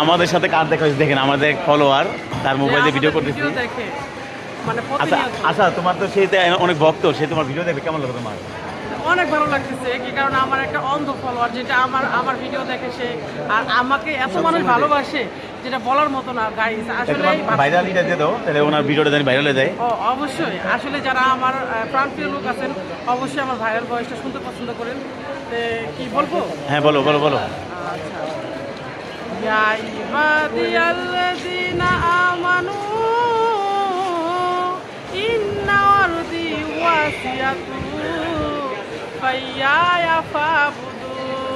আমাদের সাথে কার দেখা হয়েছে দেখেন, আমাদের এক ফলোয়ার তার মোবাইলে ভিডিও করতেছি। আচ্ছা আচ্ছা, তোমার তো সে অনেক ভক্ত, সে তোমার ভিডিও দেখবে, কেমন লাগে তোমার? অনেক ভালো লাগতেছে, কি কারণে আমার একটা অন্ধ ফলোয়ার যেটা আমার ভিডিও দেখে সে, আর আমাকে এত মানুষ ভালোবাসে যেটা বলার মতো না গাইস। আসলে ভাইরাল এটা দিয়ে দাও, তাহলে ওনার ভিডিওটা জানি ভাইরাল হয়ে যায়। অবশ্যই, আসলে যারা আমার প্রাণপ্রিয় লোক আছেন অবশ্যই আমার ভাইরাল ভয়েসটা শুনতে পছন্দ করেন। কি বলবো? হ্যাঁ বলো বলো বলো। আচ্ছা, ইয়া ইবাদিয়াল্লাযিনা আমানু ইন্না আরদি ওয়াসিয়াতু ফাইয়া ফাবুদুন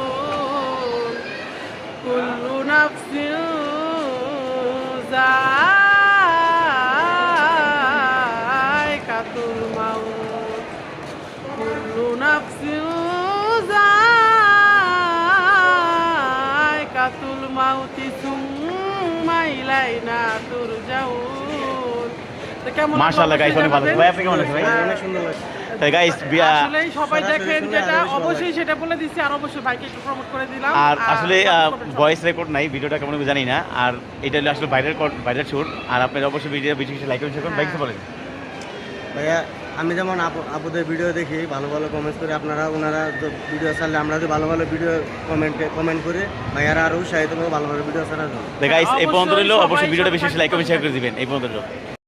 কুল্লু নাফসিন যায়কাতুল মাউত কুল্লু নাফসিন যায়কাতুল মাউতি সুম্মা ইলাইনা তুরজাউন। তো কেমন মাশাআল্লাহ গাইস, অনেক ভালো। ভাই আপনি কেমন আছেন ভাই? অনেক সুন্দর লাগছে। গাইস আসলে সবাই দেখেন যেটা অবশ্যই সেটা বলে দিচ্ছি, আর অবশ্যই বাইকে একটু প্রমোট করে দিলাম। আর আসলে ভয়েস রেকর্ড নাই, ভিডিওটা কেমন হবে জানি না। আর এটা হলো আসলে বাইরের শুট। আর আপনারা অবশ্যই ভিডিও বেশি লাইক করুন, শেয়ার করুন। ভাই কিছু বলেন? ভাইয়া আমি যেমন আপুদের ভিডিও দেখি, ভালো ভালো কমেন্টস করে, ওনারা ভিডিও ছাড়লে আমরা যদি ভালো ভালো ভিডিও কমেন্ট করে ভাইয়ারা আরও উৎসাহিত করবো ভালো ভালো ভিডিও ছাড়ার জন্য। গাইস এই পর্যন্ত রইলো, অবশ্যই ভিডিওটা বেশি লাইক করুন, শেয়ার করে দিবেন। এই পর্যন্ত রইলো।